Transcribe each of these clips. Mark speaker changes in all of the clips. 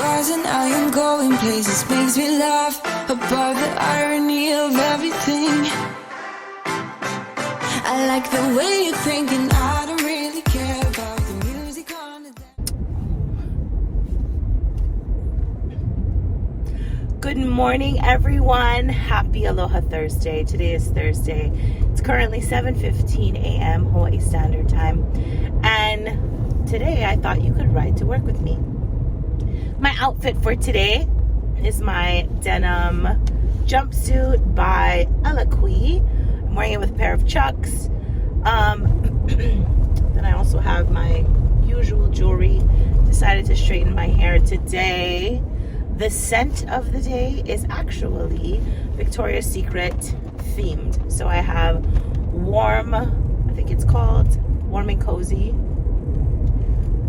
Speaker 1: scars and I am going places. Makes me laugh about the irony of everything. I like the way you think, and I don't really care about the music on the dance.
Speaker 2: Good morning, everyone. Happy Aloha Thursday. Today is Thursday. It's currently 7:15 a.m. Hawaii Standard Time. And today I thought you could ride to work with me. My outfit for today is my denim jumpsuit by Eloquii. I'm wearing it with a pair of Chucks. Then I also have my usual jewelry. Decided to straighten my hair today. The scent of the day is actually Victoria's Secret themed. So I have warm, I think it's called Warm and Cozy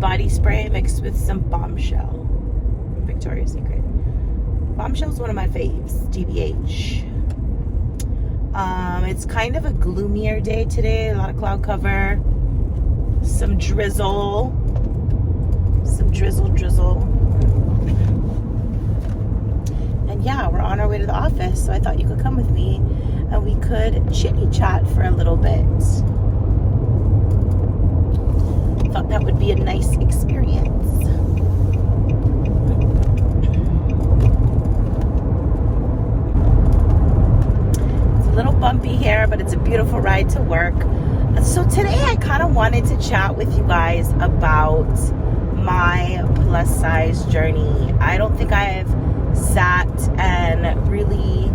Speaker 2: body spray mixed with some Bombshell from Victoria's Secret. Bombshell's one of my faves, GBH. It's kind of a gloomier day today. A lot of cloud cover, some drizzle. And yeah, we're on our way to the office, so I thought you could come with me and we could chitty chat for a little bit. Thought that would be a nice experience. It's a little bumpy here, but it's a beautiful ride to work. So today I kind of wanted to chat with you guys about my plus size journey. I don't think I've sat and really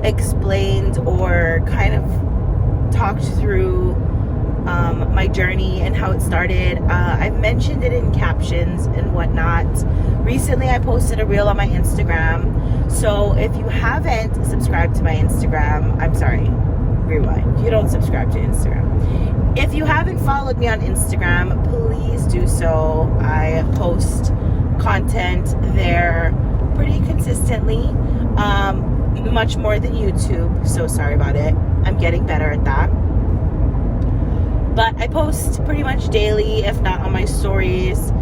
Speaker 2: explained or kind of talked through my journey and how it started. I've mentioned it in captions and whatnot. Recently I posted a reel on my Instagram. So if you haven't subscribed to my Instagram, I'm sorry, rewind. You don't subscribe to Instagram. If you haven't followed me on Instagram, please do so. I post content there pretty consistently, much more than YouTube. So sorry about it. I'm getting better at that. But I post pretty much daily, if not on my stories,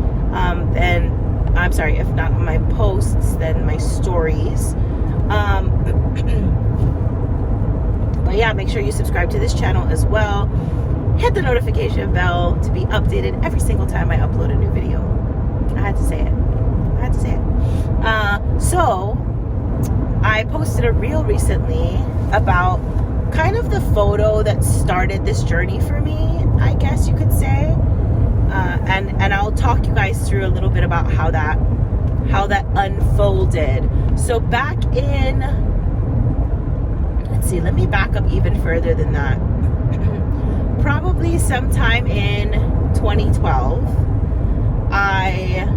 Speaker 2: if not on my posts, then my stories. But yeah, make sure you subscribe to this channel as well. Hit the notification bell to be updated every single time I upload a new video. I had to say it. So I posted a reel recently about kind of the photo that started this journey for me, I guess you could say. And I'll talk you guys through a little bit about how that unfolded. So back in, let's see, let me back up even further than that. Probably sometime in 2012, I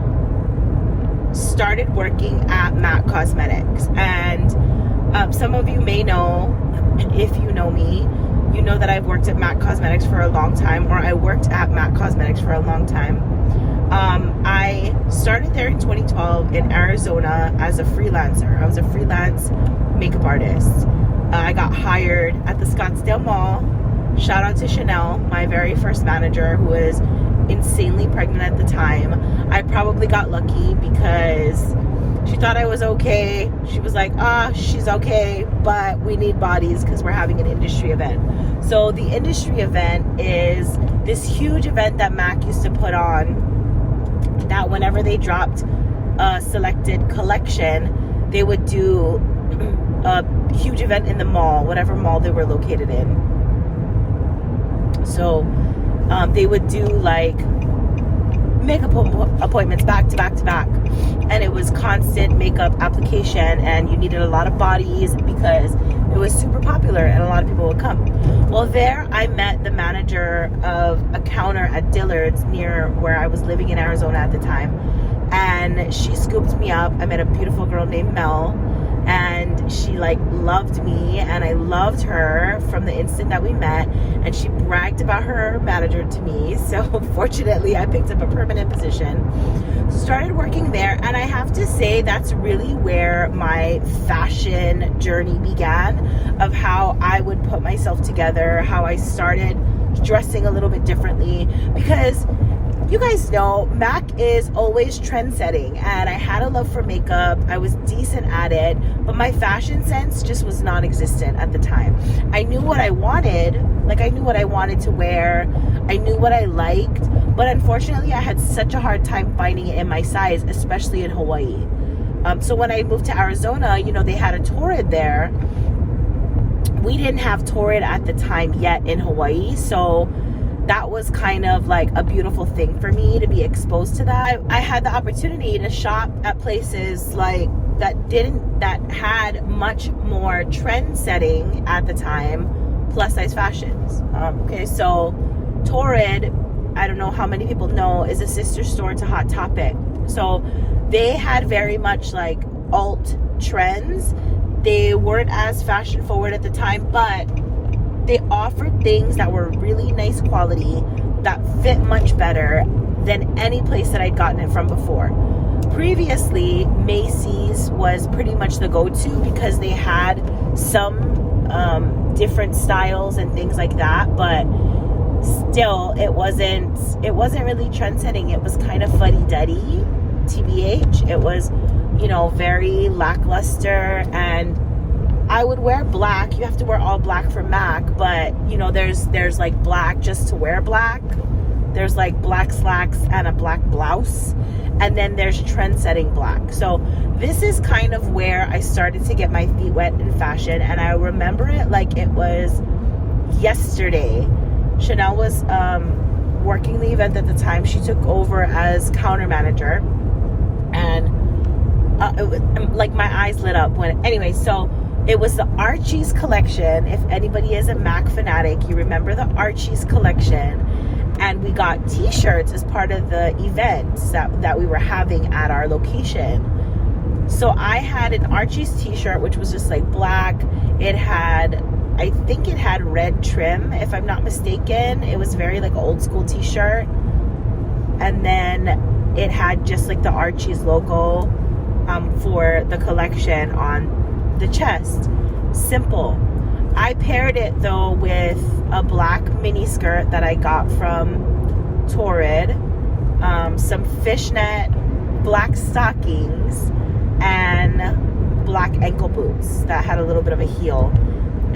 Speaker 2: started working at MAC Cosmetics. And some of you may know, if you know me, you know that I've worked at MAC Cosmetics for a long time, or I worked at MAC Cosmetics for a long time. I started there in 2012 in Arizona as a freelancer. I was a freelance makeup artist. I got hired at the Scottsdale Mall. Shout out to Chanel, my very first manager, who was insanely pregnant at the time. I probably got lucky because she thought I was okay. She was like, she's okay, but we need bodies because we're having an industry event. So the industry event is this huge event that MAC used to put on, that whenever they dropped a selected collection, they would do a huge event in the mall, whatever mall they were located in. So they would do like makeup appointments back to back to back, and it was constant makeup application, and you needed a lot of bodies because it was super popular and a lot of people would come. Well, there I met the manager of a counter at Dillard's near where I was living in Arizona at the time, and she scooped me up. I met a beautiful girl named Mel, and she like loved me, and I loved her from the instant that we met, and she bragged about her manager to me. So fortunately I picked up a permanent position, started working there, and I have to say that's really where my fashion journey began, of how I would put myself together, how I started dressing a little bit differently, because you guys know Mac is always trend setting, and I had a love for makeup. I was decent at it, but my fashion sense just was non-existent at the time. I knew what I wanted, like I knew what I wanted to wear. I knew what I liked, but unfortunately I had such a hard time finding it in my size, especially in Hawaii. So when I moved to Arizona, you know, they had a Torrid there. We didn't have Torrid at the time yet in Hawaii, so that was kind of like a beautiful thing for me to be exposed to that. I had the opportunity to shop at places like that had much more trend setting at the time, plus size fashions. Okay, so Torrid, I don't know how many people know, is a sister store to Hot Topic. So they had very much like alt trends. They weren't as fashion forward at the time, but they offered things that were really nice quality, that fit much better than any place that I'd gotten it from before. Previously, Macy's was pretty much the go-to because they had some different styles and things like that, but still it wasn't really trend-setting. It was kind of fuddy-duddy, TBH. It was, you know, very lackluster, and I would wear black. You have to wear all black for Mac, but you know, there's like black just to wear black. There's like black slacks and a black blouse, and then there's trend-setting black. So this is kind of where I started to get my feet wet in fashion, and I remember it like it was yesterday. Chanel was working the event at the time. She took over as counter manager, and it was, like my eyes lit up when, anyway, so it was the Archie's collection. If anybody is a Mac fanatic, you remember the Archie's collection. And we got t-shirts as part of the events that we were having at our location. So I had an Archie's t-shirt, which was just like black. It had, I think it had red trim, if I'm not mistaken. It was very like old school t-shirt. And then it had just like the Archie's logo for the collection on the chest. Simple. I paired it though with a black mini skirt that I got from Torrid, some fishnet black stockings, and black ankle boots that had a little bit of a heel.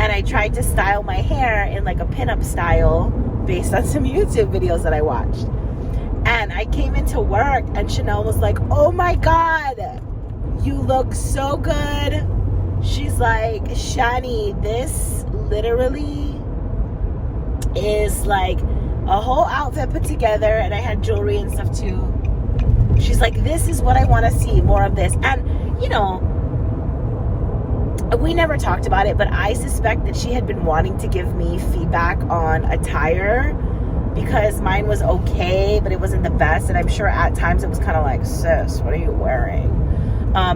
Speaker 2: And I tried to style my hair in like a pinup style based on some YouTube videos that I watched. And I came into work and Chanel was like, "Oh my God, you look so good." She's like, "Shani, this literally is like a whole outfit put together," and I had jewelry and stuff too. She's like, "This is what I want to see, more of this." And you know, we never talked about it, but I suspect that she had been wanting to give me feedback on attire because mine was okay, but it wasn't the best. And I'm sure at times it was kind of like, "Sis, what are you wearing?"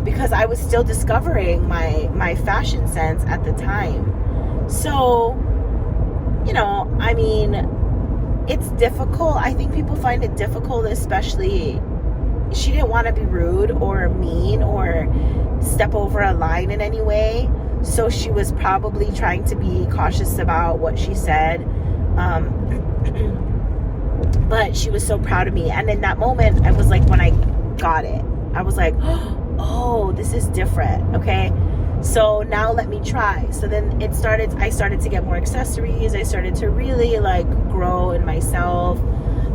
Speaker 2: Because I was still discovering my fashion sense at the time. So, you know, I mean, it's difficult. I think people find it difficult, especially, she didn't want to be rude or mean or step over a line in any way. So she was probably trying to be cautious about what she said. But she was so proud of me. And in that moment, I was like, when I got it, I was like, oh, this is different. Okay. So now let me try. So then I started to get more accessories. I started to really like grow in myself.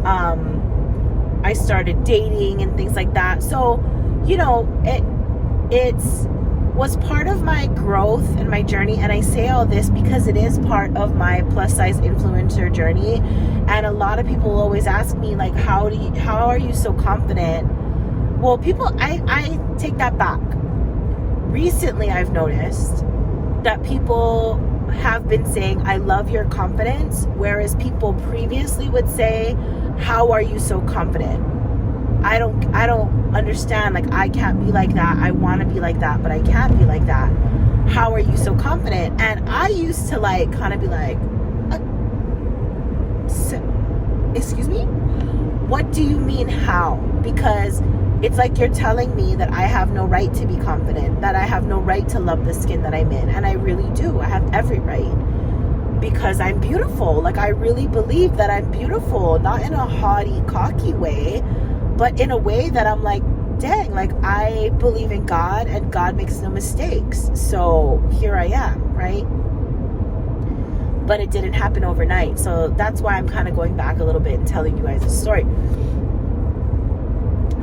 Speaker 2: I started dating and things like that. So, you know, it was part of my growth and my journey. And I say all this because it is part of my plus size influencer journey. And a lot of people always ask me like, how are you so confident? Well, I take that back. Recently, I've noticed that people have been saying, "I love your confidence," whereas people previously would say, "How are you so confident?" I don't understand. Like, I can't be like that. I want to be like that, but I can't be like that. How are you so confident? And I used to like kind of be like, excuse me? What do you mean how? Because it's like you're telling me that I have no right to be confident, that I have no right to love the skin that I'm in. And I really do. I have every right. because I'm beautiful. Like, I really believe that I'm beautiful, not in a haughty, cocky way, but in a way that I'm like, dang, like, I believe in God, and God makes no mistakes. So here I am, right? But it didn't happen overnight. So that's why I'm kind of going back a little bit and telling you guys the story.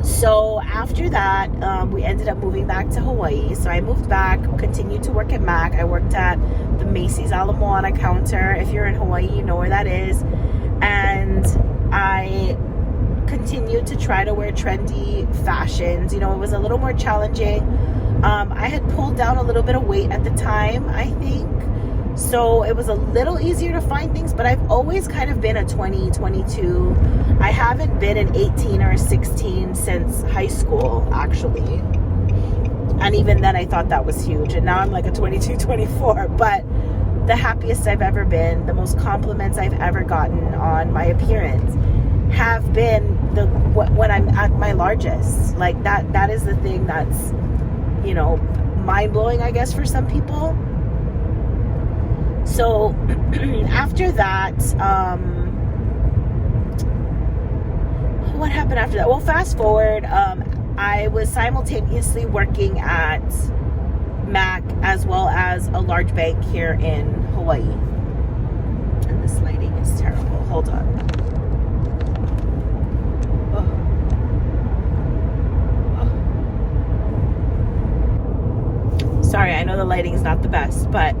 Speaker 2: So after that, we ended up moving back to Hawaii. So I moved back, continued to work at MAC. I worked at the Macy's Ala Moana counter. If you're in Hawaii, you know where that is. And I continued to try to wear trendy fashions. You know, it was a little more challenging. I had pulled down a little bit of weight at the time, I think. So it was a little easier to find things, but I've always kind of been a 20, 22. I haven't been an 18 or a 16 since high school, actually. And even then I thought that was huge. And now I'm like a 22, 24. But the happiest I've ever been, the most compliments I've ever gotten on my appearance have been when I'm at my largest. Like, that is the thing that's, you know, mind-blowing, I guess, for some people. So after that, what happened after that? Well, fast forward, I was simultaneously working at MAC as well as a large bank here in Hawaii. And this lighting is terrible. Hold on. Sorry, I know the lighting is not the best, but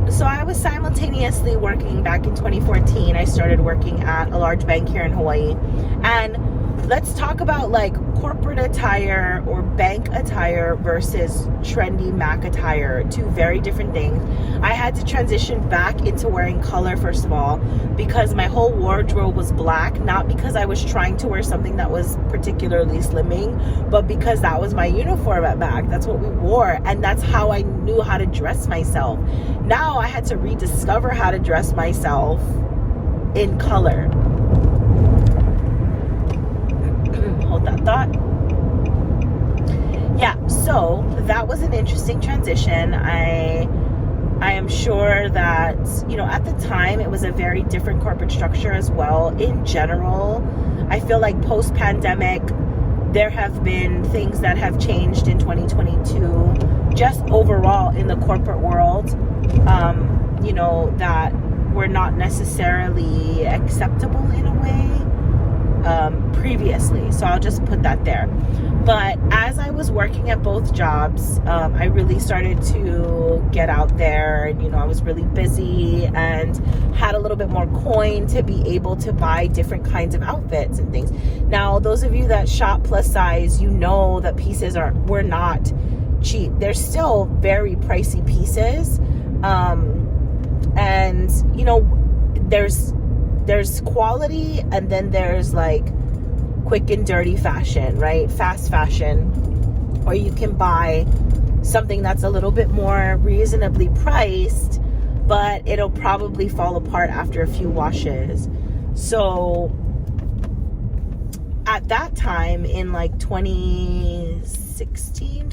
Speaker 2: so I was simultaneously working back in 2014. I started working at a large bank here in Hawaii. And let's talk about like corporate attire or bank attire versus trendy MAC attire. Two very different things. I had to transition back into wearing color, first of all, because my whole wardrobe was black, not because I was trying to wear something that was particularly slimming, but because that was my uniform at MAC. That's what we wore, and that's how I knew how to dress myself. Now I had to rediscover how to dress myself in color. Hold that thought. Yeah, so that was an interesting transition. I am sure that, you know, at the time it was a very different corporate structure as well. In general, I feel like post-pandemic, there have been things that have changed in 2022, just overall in the corporate world, you know, that were not necessarily acceptable in a way previously. So I'll just put that there. But as I was working at both jobs, I really started to get out there, and, you know, I was really busy and had a little bit more coin to be able to buy different kinds of outfits and things. Now, those of you that shop plus size, you know that pieces were not cheap. They're still very pricey pieces. And, you know, there's quality, and then there's like quick and dirty fashion, right? Fast fashion. Or you can buy something that's a little bit more reasonably priced, but it'll probably fall apart after a few washes. So at that time in like 2016,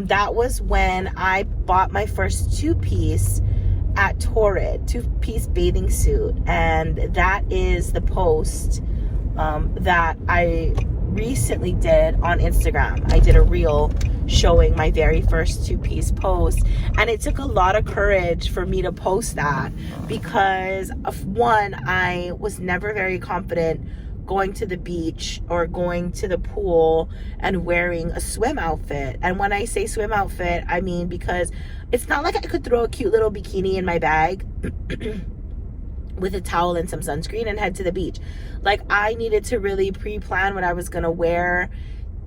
Speaker 2: that was when I bought my first two-piece at Torrid, two-piece bathing suit. And that is the post that I recently did on Instagram. I did a reel showing my very first two-piece post, and it took a lot of courage for me to post that, because of one, I was never very confident going to the beach or going to the pool and wearing a swim outfit. And when I say swim outfit, I mean, because it's not like I could throw a cute little bikini in my bag with a towel and some sunscreen and head to the beach. Like, I needed to really pre-plan what I was gonna wear.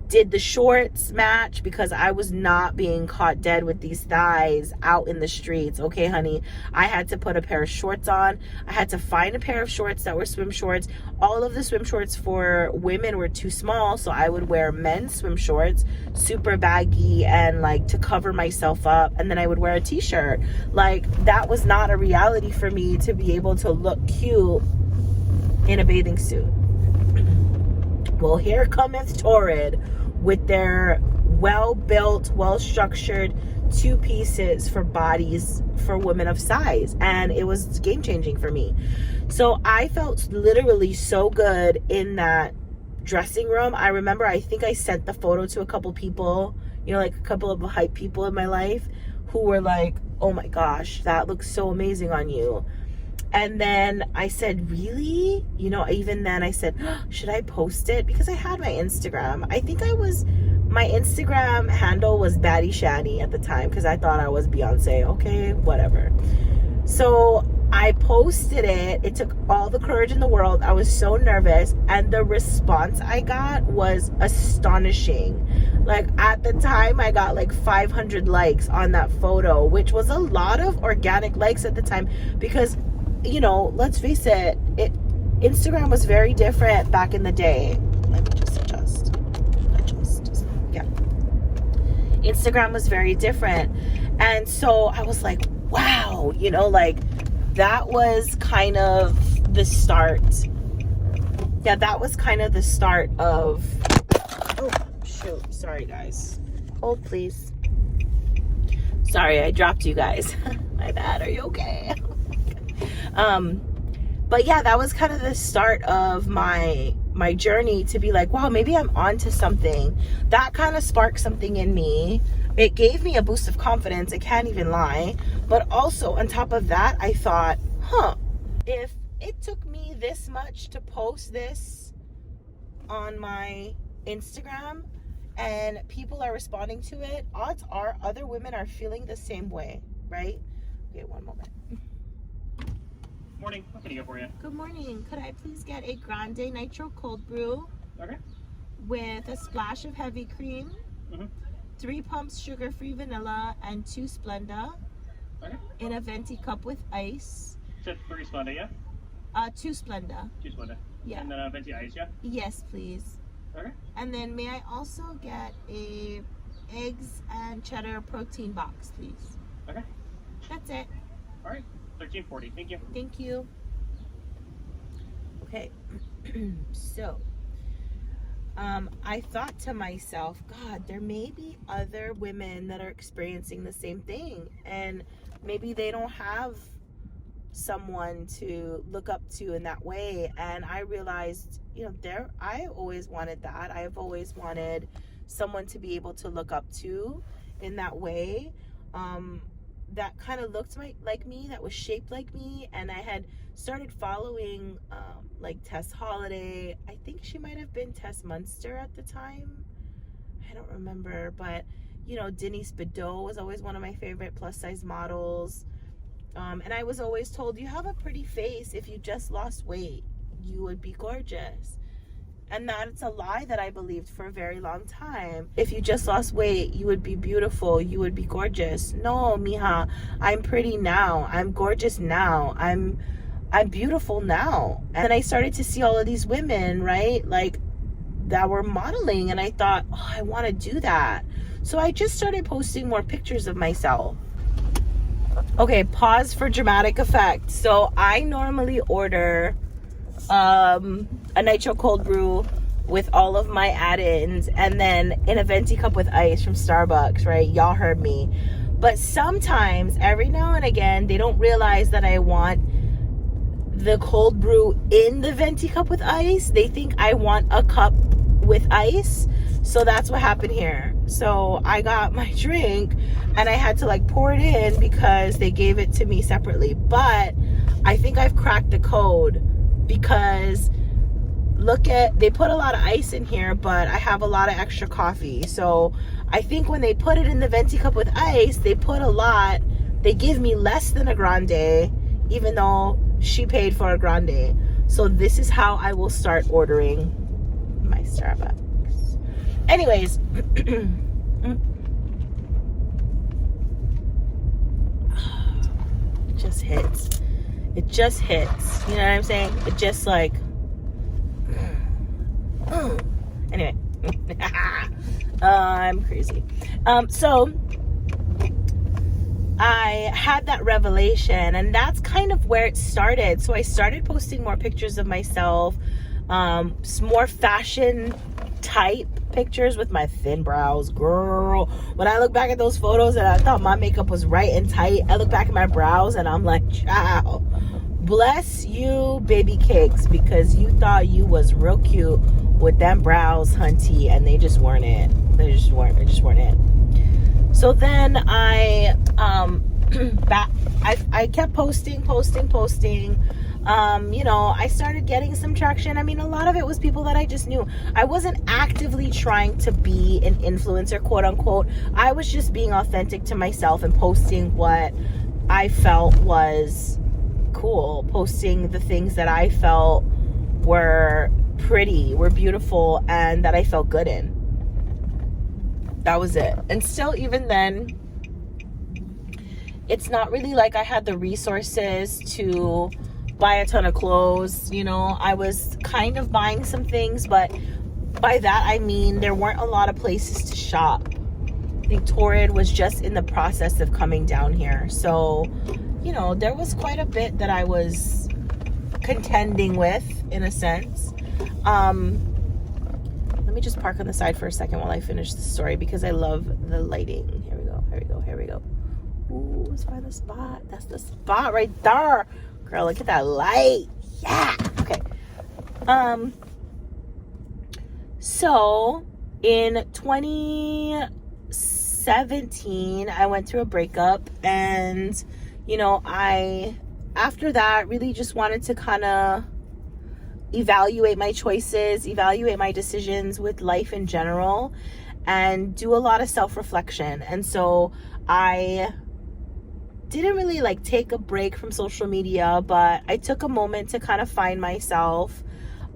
Speaker 2: Did the shorts match? Because I was not being caught dead with these thighs out in the streets. Okay, honey, I had to put a pair of shorts on. I had to find a pair of shorts that were swim shorts. All of the swim shorts for women were too small, so I would wear men's swim shorts, super baggy and like to cover myself up, and then I would wear a t-shirt. Like, that was not a reality for me to be able to look cute in a bathing suit. Well, here cometh Torrid with their well-built, well-structured 2 pieces for bodies for women of size, and it was game changing for me. So I felt literally so good in that dressing room. I remember, I think I sent the photo to a couple people, you know, like a couple of hype people in my life who were like, oh my gosh, that looks so amazing on you. And then I said, really? You know, even then I said, should I post it? Because I had my Instagram. I think my Instagram handle was Baddie Shani at the time, because I thought I was Beyonce. Okay, whatever. So I posted it. It took all the courage in the world. I was so nervous, and the response I got was astonishing. Like, at the time, I got like 500 likes on that photo, which was a lot of organic likes at the time, because, you know, let's face it, Instagram was very different back in the day. Let me just adjust. Yeah. Instagram was very different. And so I was like, wow, you know, like, that was kind of the start. Yeah, that was kind of the start of, oh, shoot. Sorry, guys. Hold, please. Sorry, I dropped you guys. My bad. Are you okay? But yeah, that was kind of the start of my journey to be like, wow, maybe I'm onto something. That kind of sparked something in me. It gave me a boost of confidence, I can't even lie. But also, on top of that, I thought, if it took me this much to post this on my Instagram and people are responding to it, odds are other women are feeling the same way, right? Okay, one moment.
Speaker 3: Morning. What can I get for you?
Speaker 2: Good morning. Could I please get a grande nitro cold brew?
Speaker 3: Okay.
Speaker 2: With a splash of heavy cream, 3 pumps sugar-free vanilla, and 2 Splenda.
Speaker 3: Okay.
Speaker 2: In a venti cup with ice.
Speaker 3: Said 3 Splenda, yeah?
Speaker 2: 2 Splenda.
Speaker 3: 2 Splenda.
Speaker 2: Yeah.
Speaker 3: And then venti ice, yeah?
Speaker 2: Yes, please.
Speaker 3: Okay.
Speaker 2: And then may I also get a eggs and cheddar protein box, please?
Speaker 3: Okay.
Speaker 2: That's it.
Speaker 3: All right. $13.40. Thank you.
Speaker 2: Thank you. Okay. So, I thought to myself, God, there may be other women that are experiencing the same thing, and maybe they don't have someone to look up to in that way. And I realized, you know, I always wanted that. I've always wanted someone to be able to look up to in that way, that kind of looked like me, that was shaped like me. And I had started following like Tess Holiday. I think she might have been Tess Munster at the time, I don't remember. But, you know, Denise Bidot was always one of my favorite plus size models. And I was always told, you have a pretty face. If you just lost weight, you would be gorgeous. And that's a lie that I believed for a very long time. If you just lost weight, you would be beautiful, you would be gorgeous. No, mija, I'm pretty now. I'm gorgeous now. I'm beautiful now. And then I started to see all of these women, right, like, that were modeling, and I thought, oh, I want to do that. So I just started posting more pictures of myself. Okay, pause for dramatic effect. So I normally order a nitro cold brew with all of my add-ins, and then in a venti cup with ice from Starbucks, right? Y'all heard me. But sometimes, every now and again, they don't realize that I want the cold brew in the venti cup with ice. They think I want a cup with ice. So that's what happened here. So I got my drink and I had to like pour it in because they gave it to me separately. But I think I've cracked the code, because they put a lot of ice in here, but I have a lot of extra coffee. So I think when they put it in the venti cup with ice, they put a lot. They give me less than a grande, even though she paid for a grande. So this is how I will start ordering my Starbucks. Anyways, it just hits. It just hits. You know what I'm saying? It just like, anyway. I'm crazy. So I had that revelation, and that's kind of where it started. So I started posting more pictures of myself, more fashion type pictures with my thin brows, girl. When I look back at those photos and I thought my makeup was right and tight, I look back at my brows and I'm like, child, bless you, baby cakes, because you thought you was real cute with them brows, hunty, and they just weren't it. They just weren't it. So then I kept posting. I started getting some traction. I mean, a lot of it was people that I just knew. I wasn't actively trying to be an influencer, quote unquote. I was just being authentic to myself and posting what I felt was cool, posting the things that I felt were pretty, were beautiful, and that I felt good in. That was it. And still, even then, it's not really like I had the resources to buy a ton of clothes. I was kind of buying some things, but by that I mean there weren't a lot of places to shop. I think Torrid was just in the process of coming down here. So, there was quite a bit that I was contending with, in a sense. Let me just park on the side for a second while I finish the story, because I love the lighting. Here we go. Ooh, let's find the spot. That's the spot right there. Girl, look at that light. Yeah. Okay. So in 2017, I went through a breakup, and I after that really just wanted to kind of evaluate my choices, evaluate my decisions with life in general, and do a lot of self-reflection. And so I didn't really take a break from social media, but I took a moment to kind of find myself.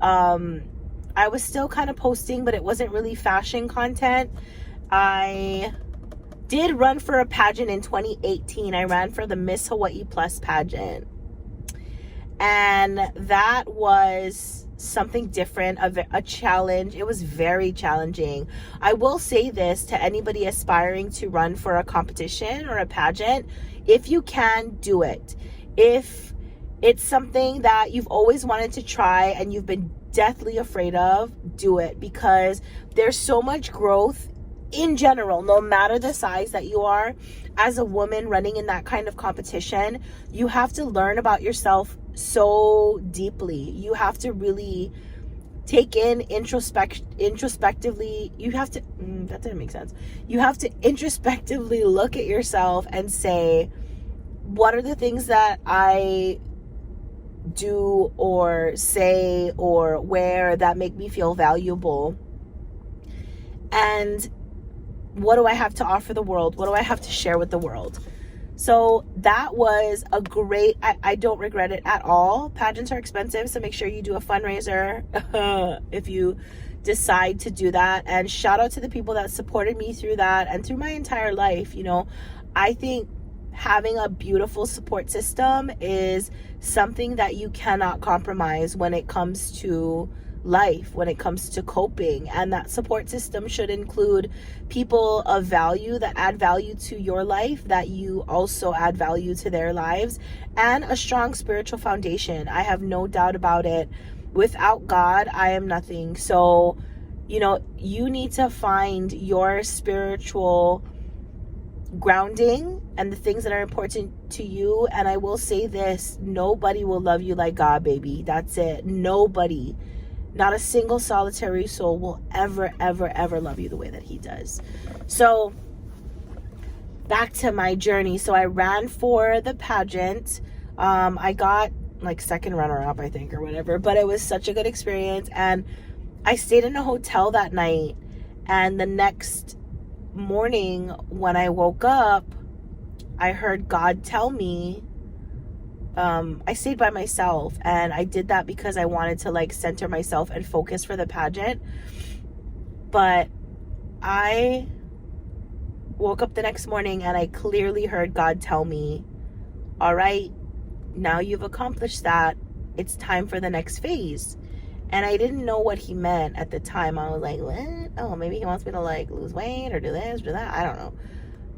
Speaker 2: I was still kind of posting, but it wasn't really fashion content. I did run for a pageant in 2018. I ran for the Miss Hawaii Plus pageant. And that was something different, a challenge. It was very challenging. I will say this to anybody aspiring to run for a competition or a pageant: if you can, do it. If it's something that you've always wanted to try and you've been deathly afraid of, do it, because there's so much growth in general, no matter the size that you are. As a woman running in that kind of competition, you have to learn about yourself so deeply. You have to really take in introspectively. You have to that didn't make sense. You have to introspectively look at yourself and say, what are the things that I do or say or wear that make me feel valuable? And what do I have to offer the world? What do I have to share with the world? So that was a great, I don't regret it at all. Pageants are expensive, so make sure you do a fundraiser if you decide to do that. And shout out to the people that supported me through that and through my entire life. I think having a beautiful support system is something that you cannot compromise when it comes to life, when it comes to coping. And that support system should include people of value that add value to your life, that you also add value to their lives, and a strong spiritual foundation. I have no doubt about it. Without God, I am nothing. So, you need to find your spiritual grounding and the things that are important to you. And I will say this: nobody will love you like God, baby. That's it. Nobody. Not a single solitary soul will ever, ever, ever love you the way that he does. So back to my journey. So I ran for the pageant. I got second runner up, I think, or whatever, but it was such a good experience. And I stayed in a hotel that night. And the next morning when I woke up, I heard God tell me, I stayed by myself, and I did that because I wanted to center myself and focus for the pageant. But I woke up the next morning and I clearly heard God tell me, all right, now you've accomplished that. It's time for the next phase. And I didn't know what he meant at the time. I was like, what? Oh, maybe he wants me to lose weight or do this, do that. I don't know.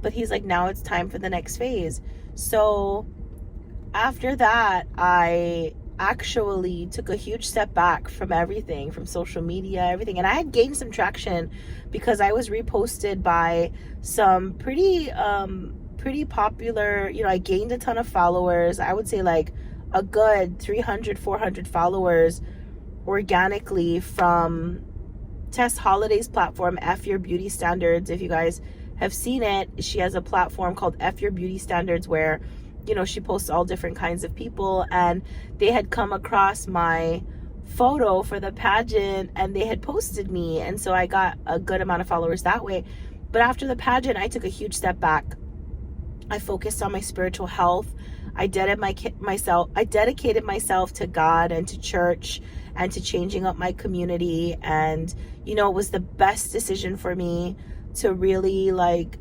Speaker 2: But he's like, now it's time for the next phase. So after that, I actually took a huge step back from everything, from social media, everything. And I had gained some traction because I was reposted by some pretty popular, you know, I gained a ton of followers. I would say like a good 300, 400 followers organically from Tess Holliday's platform, F Your Beauty Standards. If you guys have seen it, she has a platform called F Your Beauty Standards where, you know, she posts all different kinds of people, and they had come across my photo for the pageant and they had posted me, and so I got a good amount of followers that way. But after the pageant, I took a huge step back. I focused on my spiritual health. I dedicated myself to God and to church and to changing up my community. And, you know, it was the best decision for me to really like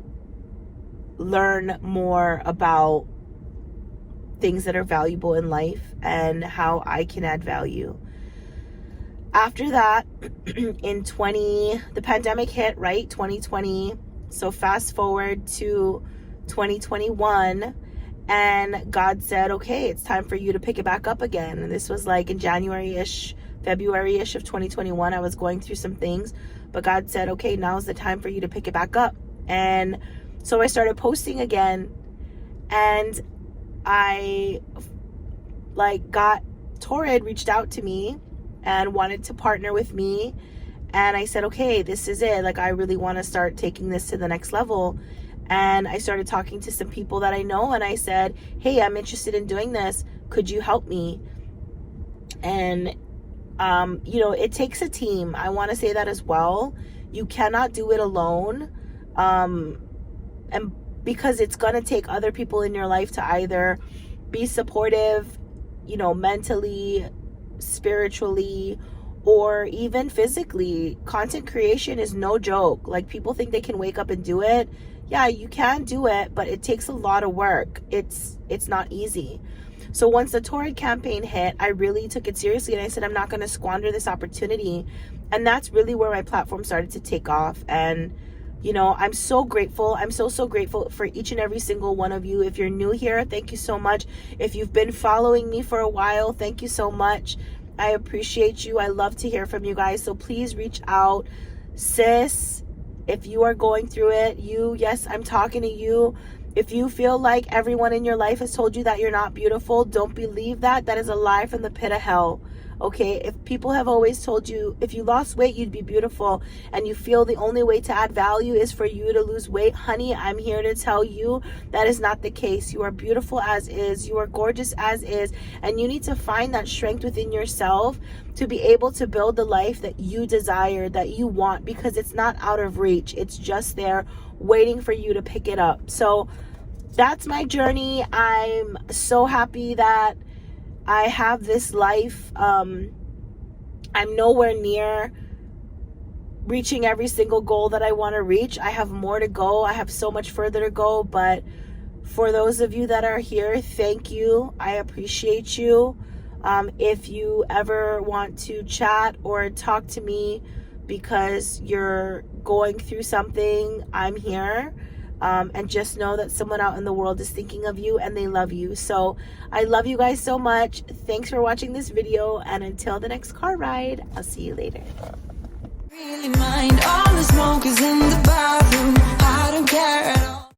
Speaker 2: learn more about things that are valuable in life and how I can add value. After that, the pandemic hit, right? 2020. So fast forward to 2021, and God said, okay, it's time for you to pick it back up again. And this was like in January-ish, February-ish of 2021. I was going through some things, but God said, okay, now's the time for you to pick it back up. And so I started posting again, and I Torrid reached out to me and wanted to partner with me. And I said, okay, this is it. Like, I really want to start taking this to the next level. And I started talking to some people that I know, and I said, hey, I'm interested in doing this. Could you help me? And, you know, it takes a team. I want to say that as well. You cannot do it alone. And because it's going to take other people in your life to either be supportive, you know, mentally, spiritually, or even physically. Content creation is no joke. Like, people think they can wake up and do it. Yeah, you can do it, but it takes a lot of work. It's not easy. So once the Torrid campaign hit, I really took it seriously, and I said, I'm not going to squander this opportunity. And that's really where my platform started to take off. And, you know, I'm so grateful. I'm so grateful for each and every single one of you. If you're new here, thank you so much. If you've been following me for a while, thank you so much. I appreciate you. I love to hear from you guys. So please reach out. Sis, if you are going through it, yes, I'm talking to you. If you feel like everyone in your life has told you that you're not beautiful, don't believe that. That is a lie from the pit of hell. Okay, if people have always told you if you lost weight you'd be beautiful, and you feel the only way to add value is for you to lose weight, honey, I'm here to tell you that is not the case. You are beautiful as is. You are gorgeous as is. And you need to find that strength within yourself to be able to build the life that you desire, that you want, because it's not out of reach. It's just there waiting for you to pick it up. So that's my journey. I'm so happy that I have this life. I'm nowhere near reaching every single goal that I want to reach. I have more to go. I have so much further to go. But for those of you that are here, thank you. I appreciate you. If you ever want to chat or talk to me because you're going through something, I'm here. And just know that someone out in the world is thinking of you and they love you. So I love you guys so much. Thanks for watching this video. And until the next car ride, I'll see you later.
Speaker 1: Really mind all the smoke is in the bathroom. I don't care at all.